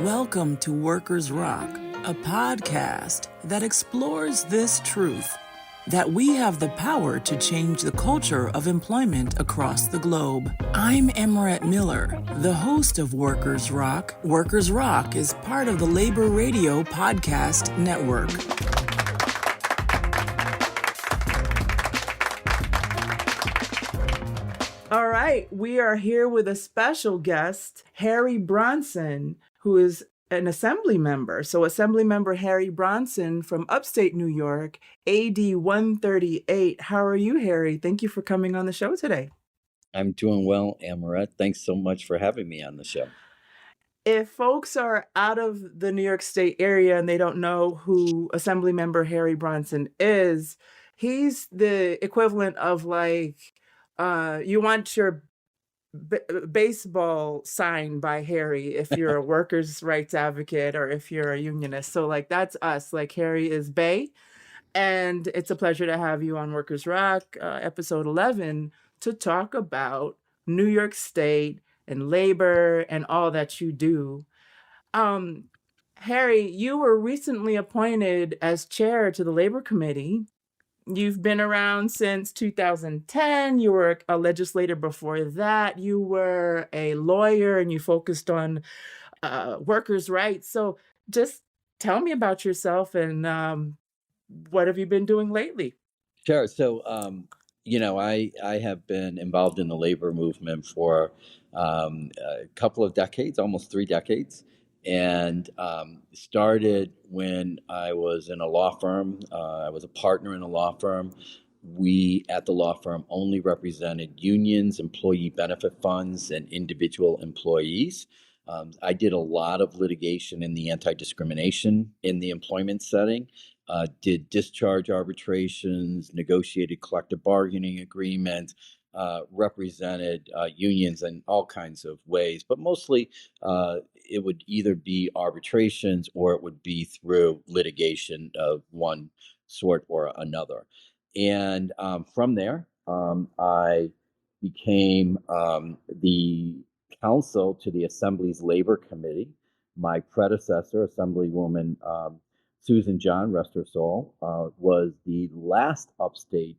Welcome to Workers Rock, a podcast that explores this truth that we have the power to change the culture of employment across the globe. I'm Henrietta Miller, the host of Workers Rock. Workers Rock is part of the Labor Radio Podcast Network. All right, we are here with a special guest, Harry Bronson, who is an assembly member. So Assembly Member Harry Bronson from upstate New York, AD 138. How are you, Harry? Thank you for coming on the show today. I'm doing well, Henrietta. Thanks so much for having me on the show. If folks are out of the New York State area and they don't know who Assembly Member Harry Bronson is, he's the equivalent of you want your baseball signed by Harry if you're a workers' rights advocate or if you're a unionist. So that's us. Harry is Bay. And it's a pleasure to have you on Workers Rock, episode 11, to talk about New York State and labor and all that you do. Harry, you were recently appointed as chair to the Labor Committee. You've been around since 2010. You were a legislator before that. You were a lawyer and you focused on workers' rights. So just tell me about yourself and what have you been doing lately? Sure. So, I have been involved in the labor movement for a couple of decades, almost 3 decades, and started when I was in a law firm. I was a partner in a law firm. We at the law firm only represented unions, employee benefit funds, and individual employees. I did a lot of litigation in the anti-discrimination in the employment setting. Did discharge arbitrations, negotiated collective bargaining agreements, represented unions in all kinds of ways, but mostly it would either be arbitrations or it would be through litigation of one sort or another. And from there, I became the counsel to the Assembly's Labor Committee. My predecessor, Assemblywoman Susan John, rest her soul, was the last upstate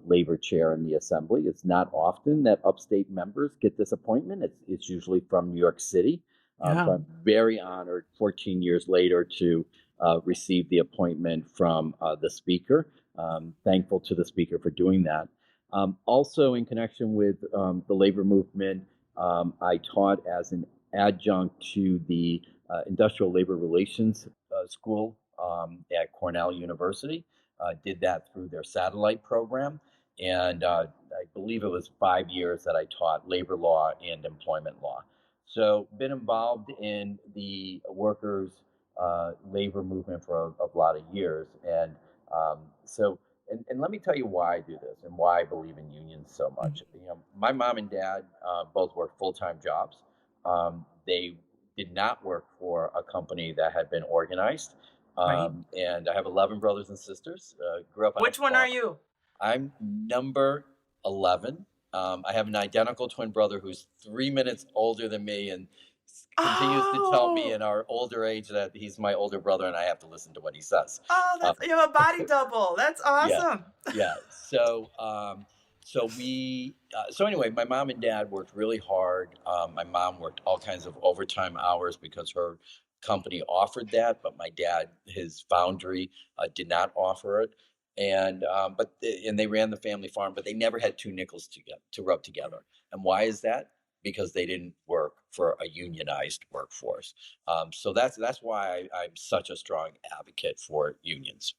labor chair in the Assembly. It's not often that upstate members get this appointment. It's usually from New York City. So I'm very honored 14 years later to receive the appointment from the Speaker. Thankful to the Speaker for doing that. Also, in connection with the labor movement, I taught as an adjunct to the Industrial Labor Relations School at Cornell University. Did that through their satellite program. And I believe it was 5 years that I taught labor law and employment law. So been involved in the workers' labor movement for a lot of years. And and let me tell you why I do this and why I believe in unions so much. My mom and dad both worked full-time jobs. They did not work for a company that had been organized. Right. And I have 11 brothers and sisters. Grew up on Which one are you? I'm number 11. I have an identical twin brother who's 3 minutes older than me and continues to tell me in our older age that he's my older brother and I have to listen to what he says. You have a body double. That's awesome. Yeah. So anyway, my mom and dad worked really hard. My mom worked all kinds of overtime hours because her company offered that, but my dad, his foundry, did not offer it. And they ran the family farm, but they never had 2 nickels to rub together. And why is that? Because they didn't work for a unionized workforce. So that's why I'm such a strong advocate for unions.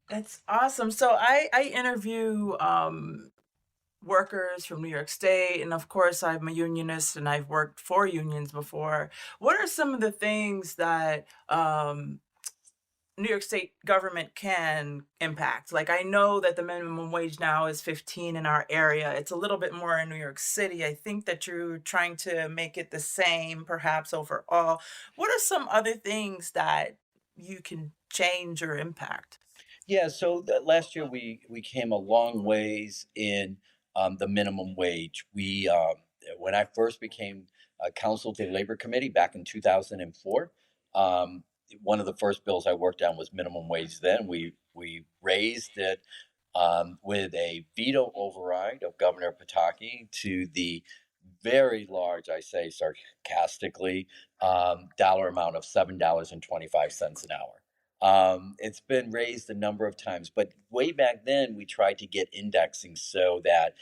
That's awesome. So I interview workers from New York State, and of course I'm a unionist and I've worked for unions before. What are some of the things that New York State government can impact? I know that the minimum wage now is 15 in our area. It's a little bit more in New York City. I think that you're trying to make it the same, perhaps overall. What are some other things that you can change or impact? Yeah, so last year we came a long ways in the minimum wage. when I first became counsel to the Labor Committee back in 2004, um, one of the first bills I worked on was minimum wage. Then we raised it with a veto override of Governor Pataki to the very large, I say sarcastically, dollar amount of $7.25 an hour. It's been raised a number of times, but way back then we tried to get indexing so that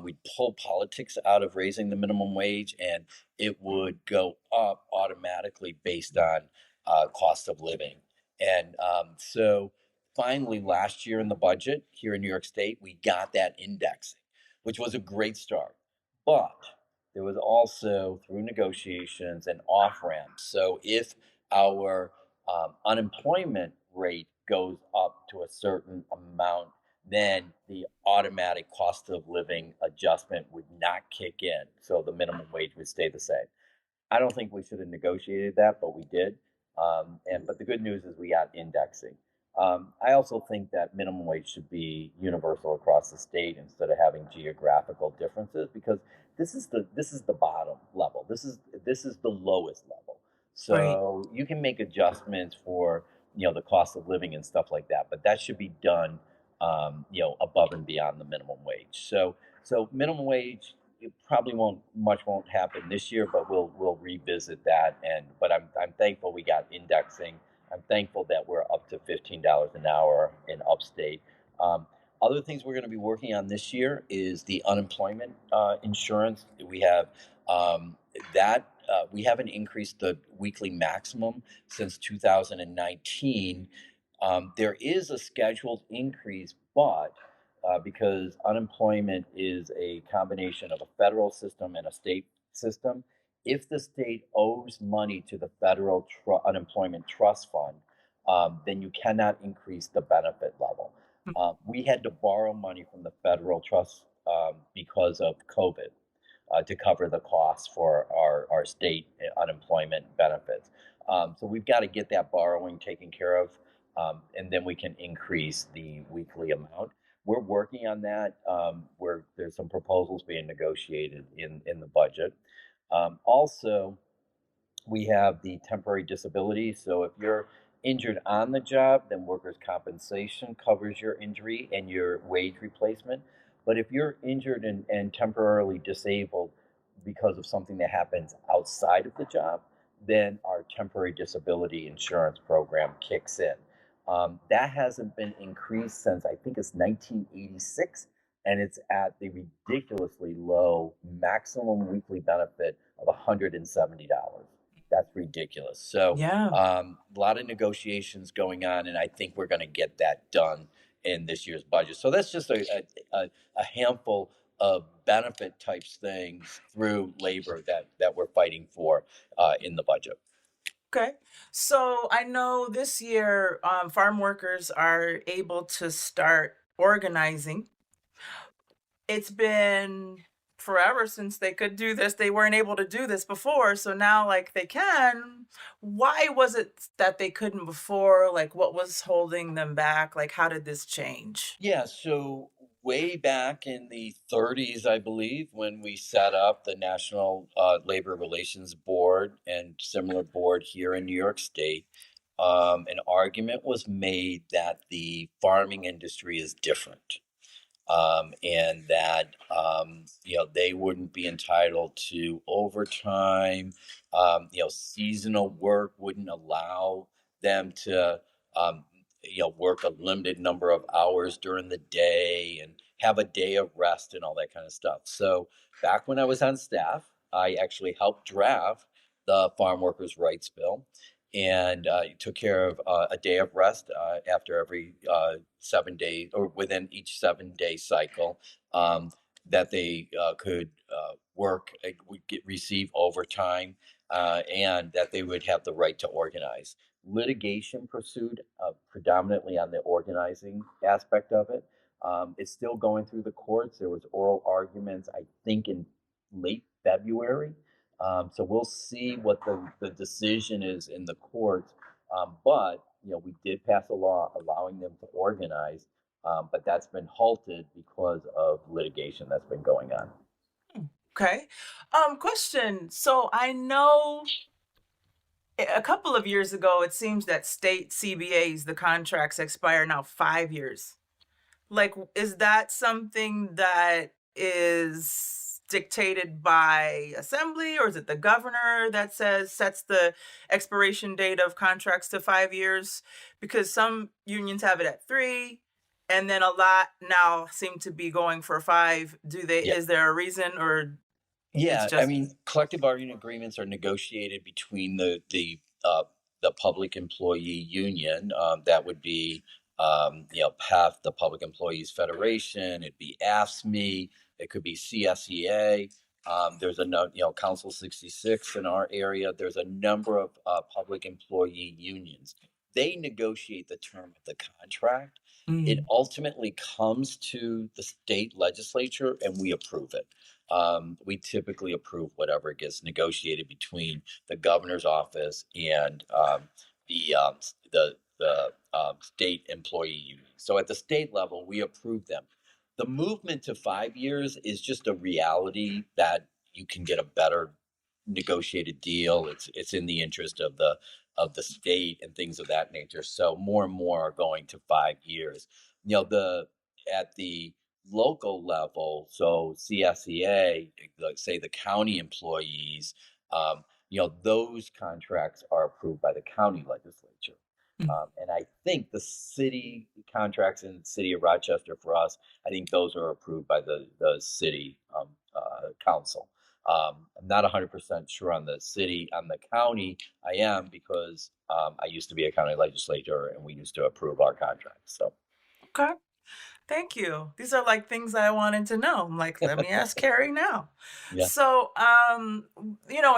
we'd pull politics out of raising the minimum wage and it would go up automatically based on cost of living. And so finally, last year in the budget here in New York State, we got that indexing, which was a great start. But there was also through negotiations and off ramps. So if our unemployment rate goes up to a certain amount, then the automatic cost of living adjustment would not kick in. So the minimum wage would stay the same. I don't think we should have negotiated that, but we did. But the good news is we got indexing. I also think that minimum wage should be universal across the state instead of having geographical differences because this is the bottom level. This is the lowest level. Right. So you can make adjustments for the cost of living and stuff like that, but that should be done above and beyond the minimum wage. So minimum wage it probably won't happen this year, but we'll revisit that. But I'm thankful we got indexing. I'm thankful that we're up to $15 an hour in upstate. Um, Other things we're going to be working on this year is the unemployment insurance. We have that. We haven't increased the weekly maximum since 2019. There is a scheduled increase, but because unemployment is a combination of a federal system and a state system. If the state owes money to the federal unemployment trust fund, then you cannot increase the benefit level. We had to borrow money from the federal trust because of COVID to cover the costs for our state unemployment benefits. So we've got to get that borrowing taken care of, and then we can increase the weekly amount. We're working on that. Where there's some proposals being negotiated in the budget. Also, we have the temporary disability. So if you're injured on the job, then workers' compensation covers your injury and your wage replacement. But if you're injured and temporarily disabled because of something that happens outside of the job, then our temporary disability insurance program kicks in. That hasn't been increased since I think it's 1986, and it's at the ridiculously low maximum weekly benefit of $170. That's ridiculous. So Yeah. a lot of negotiations going on, and I think we're going to get that done in this year's budget. So that's just a handful of benefit types things through labor that we're fighting for in the budget. Okay. So I know this year farm workers are able to start organizing. It's been forever since they could do this. They weren't able to do this before. So now, like, they can. Why was it that they couldn't before? Like, what was holding them back? Like, how did this change? Yeah, so way back in the 30s, I believe, when we set up the National Labor Relations Board and similar board here in New York State, an argument was made that the farming industry is different and that they wouldn't be entitled to overtime. Seasonal work wouldn't allow them to work a limited number of hours during the day and have a day of rest and all that kind of stuff. So back when I was on staff, I actually helped draft the Farm Workers' Rights Bill and took care of a day of rest after every 7 days or within each 7 day cycle that they could work, receive overtime, and that they would have the right to organize. Litigation pursued predominantly on the organizing aspect of it. It's still going through the courts. There was oral arguments, I think, in late February. So we'll see what the decision is in the courts. But we did pass a law allowing them to organize, but that's been halted because of litigation that's been going on. Okay. Question. So I know a couple of years ago, it seems that state CBAs, the contracts expire now 5 years. Like, is that something that is dictated by assembly, or is it the governor that sets the expiration date of contracts to 5 years? Because some unions have it at three, and then a lot now seem to be going for five. Yeah. Is there a reason, or it's Yeah, I just mean, collective bargaining agreements are negotiated between the public employee union. That would be PEF, the Public Employees Federation. It'd be AFSCME. It could be CSEA. There's a Council 66 in our area. There's a number of public employee unions. They negotiate the term of the contract. It Mm, ultimately comes to the state legislature, and we approve it. We typically approve whatever gets negotiated between the governor's office and the um, the state employee union. So at the state level, we approve them. The movement to 5 years is just a reality that you can get a better negotiated deal. It's in the interest of the state and things of that nature. So more and more are going to 5 years. The at the local level, so CSEA, like say the county employees, those contracts are approved by the county legislature. mm. And I think the city contracts in the city of Rochester for us, I think those are approved by the city council. I'm not 100% sure on the city, on the county. I am because I used to be a county legislator and we used to approve our contracts. So, Okay. Thank you. These are like things I wanted to know. I'm like, let me ask Carrie now. yeah. So,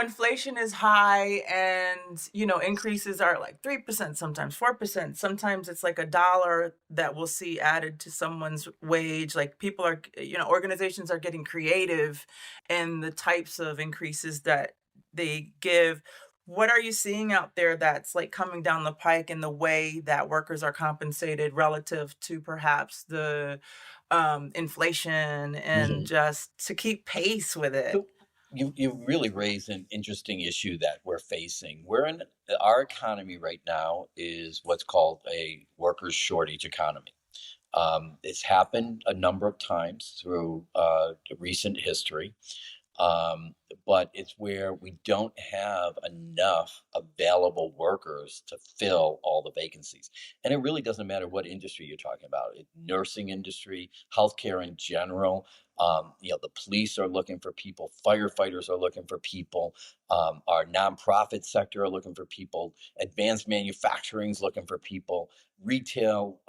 inflation is high, and increases are like 3%, sometimes 4%. Sometimes it's like $1 that we'll see added to someone's wage. Like people are, organizations are getting creative in the types of increases that they give. What are you seeing out there that's like coming down the pike in the way that workers are compensated relative to perhaps the inflation, and Mhm. just to keep pace with it? So you really raised an interesting issue that we're facing. We're in our economy right now is what's called a workers' shortage economy. It's happened a number of times through recent history, um, but it's where we don't have enough available workers to fill all the vacancies. And it really doesn't matter what industry you're talking about, nursing industry, healthcare in general. The police are looking for people, firefighters are looking for people, our nonprofit sector are looking for people, advanced manufacturing is looking for people, retail,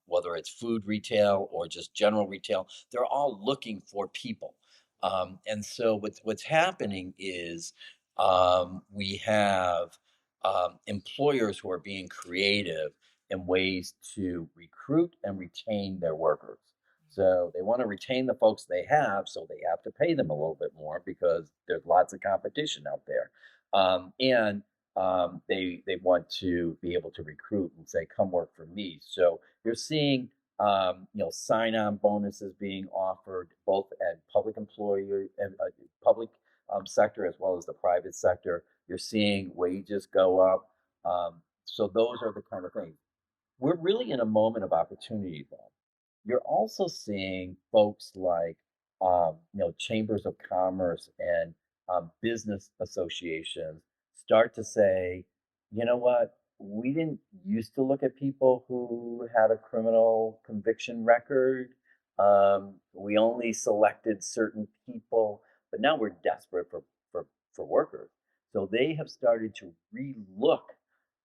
whether it's food retail or just general retail, they're all looking for people. And so what's happening is we have employers who are being creative in ways to recruit and retain their workers. So they want to retain the folks they have, so they have to pay them a little bit more because there's lots of competition out there. And they want to be able to recruit and say, "Come work for me." So you're seeing sign-on bonuses being offered both at public employee and public sector as well as the private sector. You're seeing wages go up. So those are the kind of things. We're really in a moment of opportunity, though. You're also seeing folks like chambers of commerce and business associations start to say, you know what, we didn't used to look at people who had a criminal conviction record. We only selected certain people, but now we're desperate for workers. So they have started to relook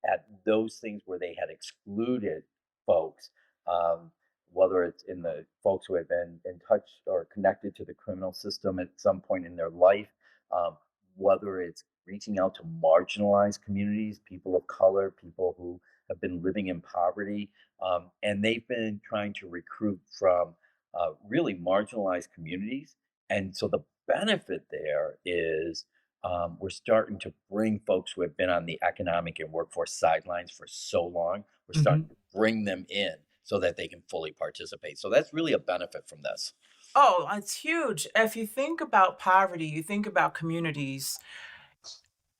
at those things where they had excluded folks, um, whether it's in the folks who had been in touch or connected to the criminal system at some point in their life, um, whether it's reaching out to marginalized communities, people of color, people who have been living in poverty, and they've been trying to recruit from really marginalized communities. And so the benefit there is we're starting to bring folks who have been on the economic and workforce sidelines for so long. We're starting Mhm. to bring them in so that they can fully participate. So that's really a benefit from this. Oh, it's huge. If you think about poverty, you think about communities.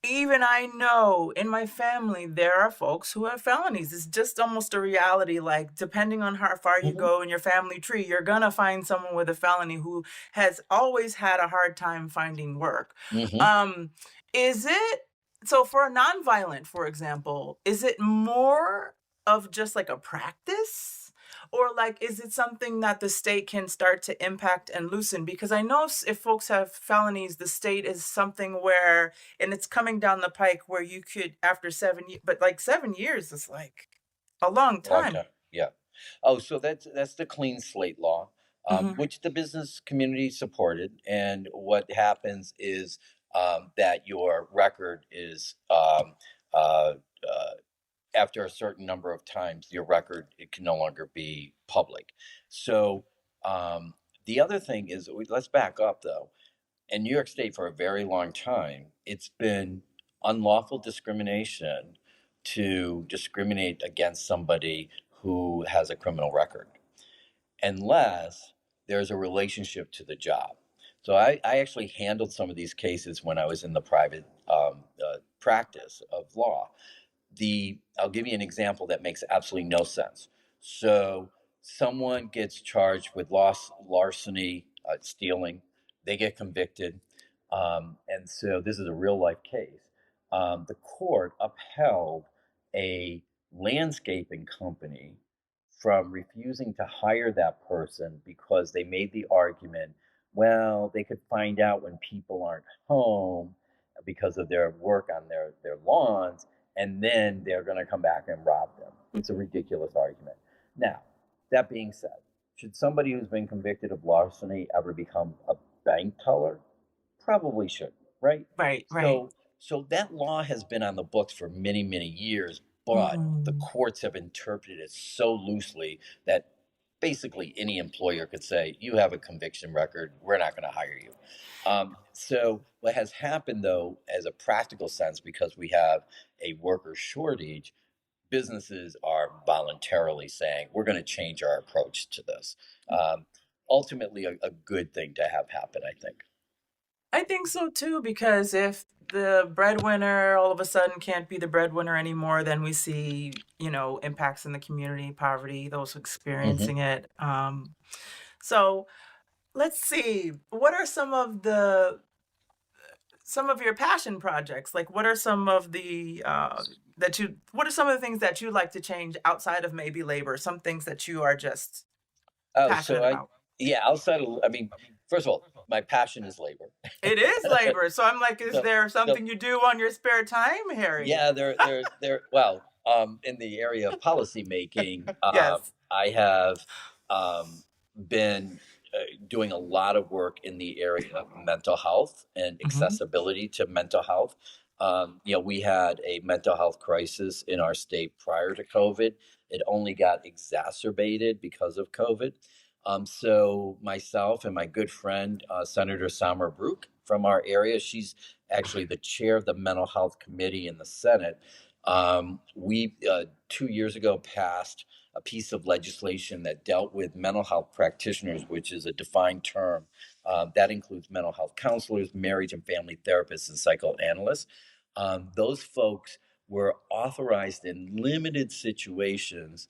Even I know in my family, there are folks who have felonies. It's just almost a reality. Like, depending on how far you Hmm. go in your family tree, you're gonna find someone with a felony who has always had a hard time finding work. Hmm. Um, is it so for a nonviolent, for example, is it more of just like a practice? Or like, is it something that the state can start to impact and loosen? Because I know if folks have felonies, the state is something where and it's coming down the pike where you could after 7 years, but like 7 years is like a long Long time. time. Yeah. Oh, so that's the clean slate law, Hmm. which the business community supported. And what happens is that your record is uh, uh, after a certain number of times, your record it can no longer be public. So um, the other thing is, let's back up though. In New York State, for a very long time, it's been unlawful discrimination to discriminate against somebody who has a criminal record, unless there's a relationship to the job. So I actually handled some of these cases when I was in the private practice of law. I'll give you an example that makes absolutely no sense. So someone gets charged with larceny, stealing. They get convicted, and so this is a real life case. The court upheld a landscaping company from refusing to hire that person because they made the argument, well, they could find out when people aren't home because of their work on their lawns, and then they're going to come back and rob them. It's a ridiculous argument. Now, that being said, should somebody who's been convicted of larceny ever become a bank teller? Probably shouldn't, right? Right, right. So that law has been on the books for many, many years, but the Mm. courts have interpreted it so loosely that basically any employer could say, you have a conviction record, we're not going to hire you. So what has happened though, as a practical sense, because we have a worker shortage, businesses are voluntarily saying, we're going to change our approach to this. Um, Ultimately, a good thing to have happen, I think. I think so too, because if the breadwinner all of a sudden can't be the breadwinner anymore, then we see, impacts in the community, poverty, those Hmm. experiencing it. So let's see. What are some of your passion projects? Like, what are some of the what are some of the things that you like to change outside of maybe labor? Some things that you are just Oh, passionate about. yeah, outside of, I mean, first of all, my passion is labor. It is labor. So I'm like, is So, there so something you do on your spare time, Harry? yeah, well, in the area of policy making, Yes. I have um, been doing a lot of work in the area of mental health and Hmm. accessibility to mental health. We had a mental health crisis in our state prior to COVID. It only got exacerbated because of COVID. So myself and my good friend, Senator Summer Brook from our area, she's actually the chair of the mental health committee in the Senate. We 2 years ago passed a piece of legislation that dealt with mental health practitioners, which is a defined term. That includes mental health counselors, marriage and family therapists, and psychoanalysts. Those folks were authorized in limited situations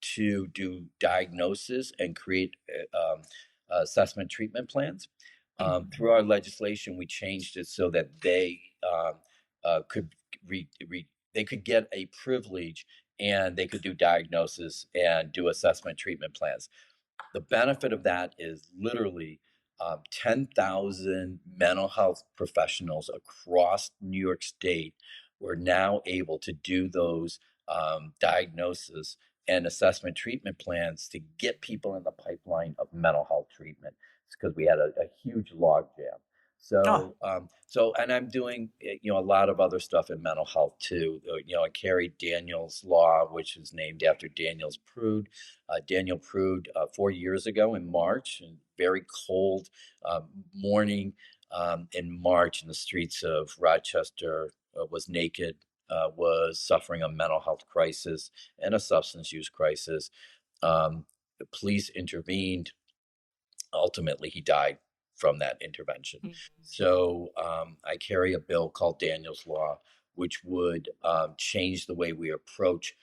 to do diagnosis and create assessment treatment plans. Through our legislation, we changed it so that they could they could get a privilege and they could do diagnosis and do assessment treatment plans. The benefit of that is literally 10,000 mental health professionals across New York State were now able to do those diagnosis and assessment treatment plans to get people in the pipeline of mental health treatment. It's because we had a huge log jam. Oh. And I'm doing, a lot of other stuff in mental health too. I carried Daniel's Law, which is named after Daniel Prude 4 years ago in March, and very cold morning in March in the streets of Rochester, was naked, was suffering a mental health crisis and a substance use crisis. The police intervened. ultimately he died from that intervention. Mm. So I carry a bill called Daniel's Law, which would change the way we approach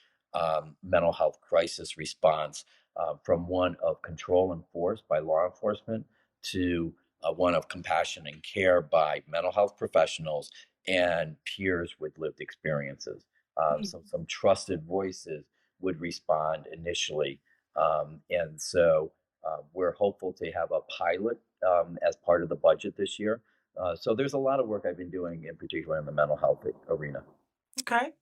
mental health crisis response from one of control and force by law enforcement to one of compassion and care by mental health professionals and peers with lived experiences. So some trusted voices would respond initially. And so we're hopeful to have a pilot as part of the budget this year. So there's a lot of work I've been doing, in particular in the mental health arena. Okay.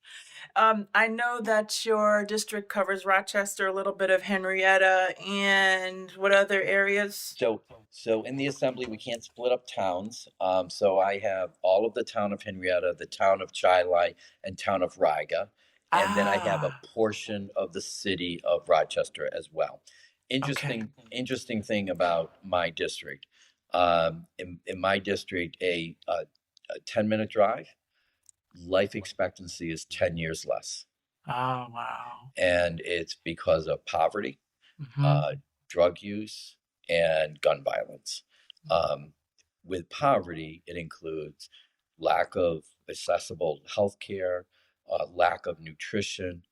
I know that your district covers Rochester, a little bit of Henrietta, and what other areas? So in the assembly, we can't split up towns. So I have all of the town of Henrietta, the town of Chilai, and town of Riga, and then I have a Ah, portion of the city of Rochester as well. okay. Interesting thing about my district. In my district, a 10-minute drive, life expectancy is 10 years less, Oh, wow. and it's because of poverty, Mhm. uh, drug use, and gun violence. Um, with poverty, it includes lack of accessible health care, lack of nutrition,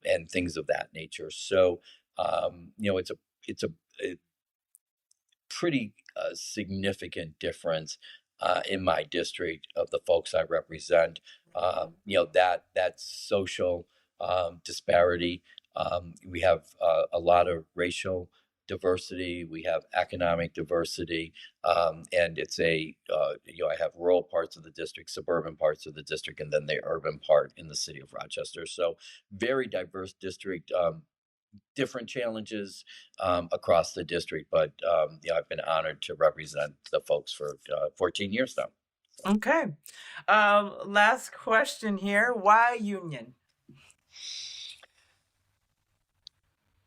and things of that nature. So, it's a pretty significant difference in my district of the folks I represent. That social disparity. We have a lot of racial diversity. We have economic diversity, and I have rural parts of the district, suburban parts of the district, and then the urban part in the city of Rochester. So very diverse district. Different challenges across the district, but I've been honored to represent the folks for 14 years now. So, Okay. Last question here. Why union?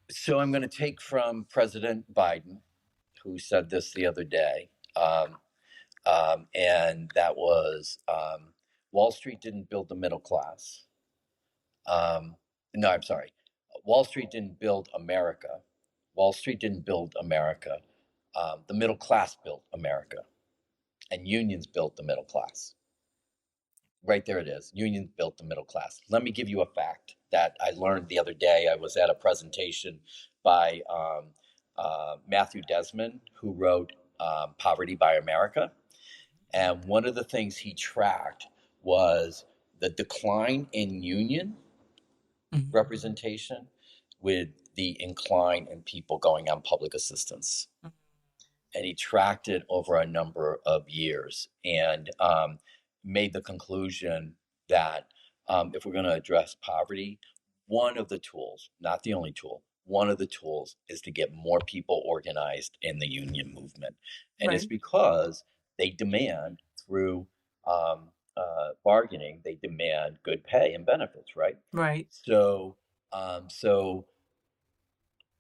so I'm going to take from President Biden, who said this the other day, and that was Wall Street didn't build the middle class. Um, no, I'm sorry. Wall Street didn't build America. Wall Street didn't build America. The middle class built America, and unions built the middle class. Right there it is. Unions built the middle class. Let me give you a fact that I learned the other day. I was at a presentation by Matthew Desmond, who wrote Poverty by America. And one of the things he tracked was the decline in union Mhm. representation with the incline in people going on public assistance. And he tracked it over a number of years and made the conclusion that if we're going to address poverty, one of the tools, not the only tool, one of the tools is to get more people organized in the union movement. And it's Right, because they demand through bargaining, they demand good pay and benefits, right? right, So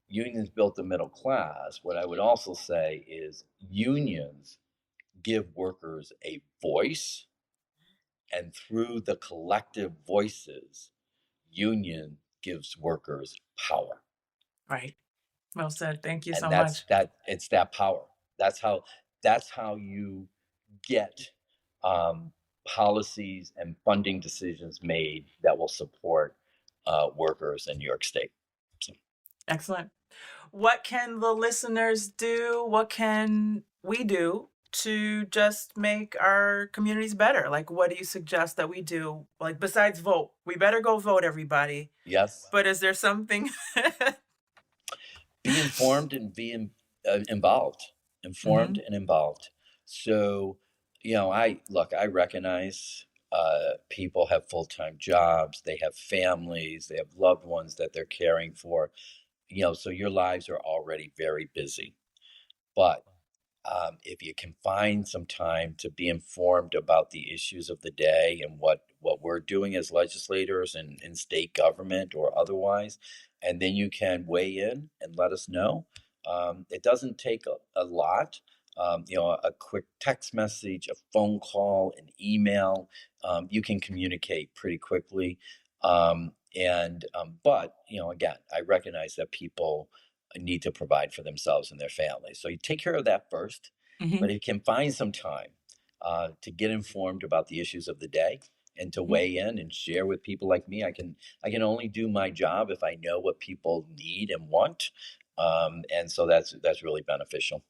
unions built the middle class. What I would also say is unions give workers a voice, and through the collective voices, union gives workers power. right. Well said. Thank you And so that's much. that it's that power. That's how you get um, policies and funding decisions made that will support workers in New York State. So, Excellent. What can the listeners do? What can we do to just make our communities better? Like, what do you suggest that we do? Like, besides vote, we better go vote, everybody. yes, But is there something? be informed and be involved, informed Hmm. and involved. So, I recognize people have full-time jobs, they have families, they have loved ones that they're caring for, so your lives are already very busy. But if you can find some time to be informed about the issues of the day and what we're doing as legislators and in state government or otherwise, and then you can weigh in and let us know. It doesn't take a lot. A quick text message, a phone call, an email. You can communicate pretty quickly. But again, I recognize that people need to provide for themselves and their families. So you take care of that first. Hmm. But if you can find some time to get informed about the issues of the day and to weigh in and share with people like me, I can only do my job if I know what people need and want, and so that's really beneficial.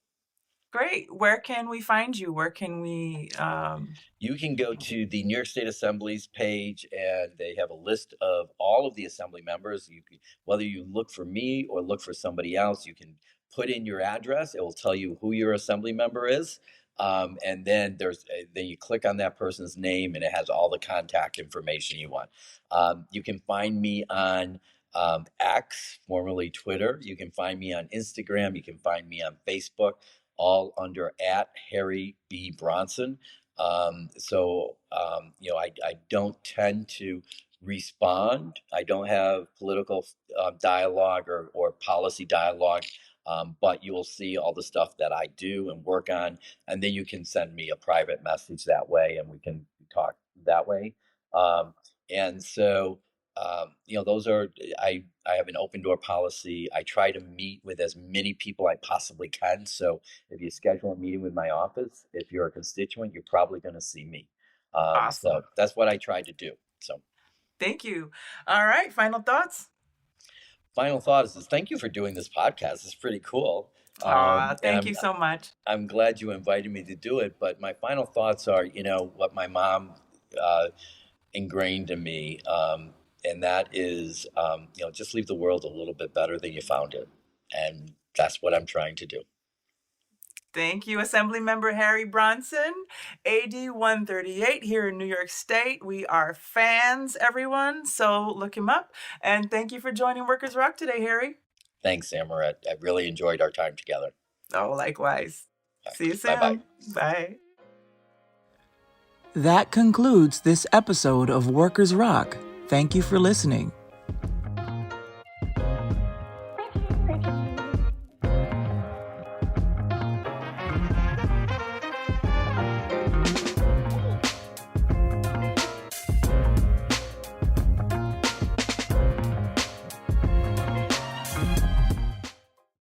Great. Where can we find you? Where can we? You can go to the New York State Assembly's page, and they have a list of all of the assembly members. Whether you look for me or look for somebody else, you can put in your address. It will tell you who your assembly member is, and then you click on that person's name, and it has all the contact information you want. You can find me on X, formerly Twitter. You can find me on Instagram. You can find me on Facebook, all under at Harry B. Bronson. I don't tend to respond. I don't have political dialogue or policy dialogue, but you will see all the stuff that I do and work on, and then you can send me a private message that way, and we can talk that way. Um, and so, those are I have an open door policy. I try to meet with as many people I possibly can. So if you schedule a meeting with my office, if you're a constituent, you're probably going to see me. So Awesome. that's what I try to do. So Thank you. All right. Final thoughts. final thought is thank you for doing this podcast. It's pretty cool. And Thank you so much. I'm glad you invited me to do it. But my final thoughts are, what my mom uh, ingrained in me, and that is, just leave the world a little bit better than you found it. And that's what I'm trying to do. Thank you, Assemblymember Harry Bronson, AD 138 here in New York State. We are fans, everyone, so look him up. And thank you for joining Workers Rock today, Harry. Thanks, Amaret. I really enjoyed our time together. Oh, likewise. See you Bye bye. soon. Bye. That concludes this episode of Workers Rock. Thank you for listening.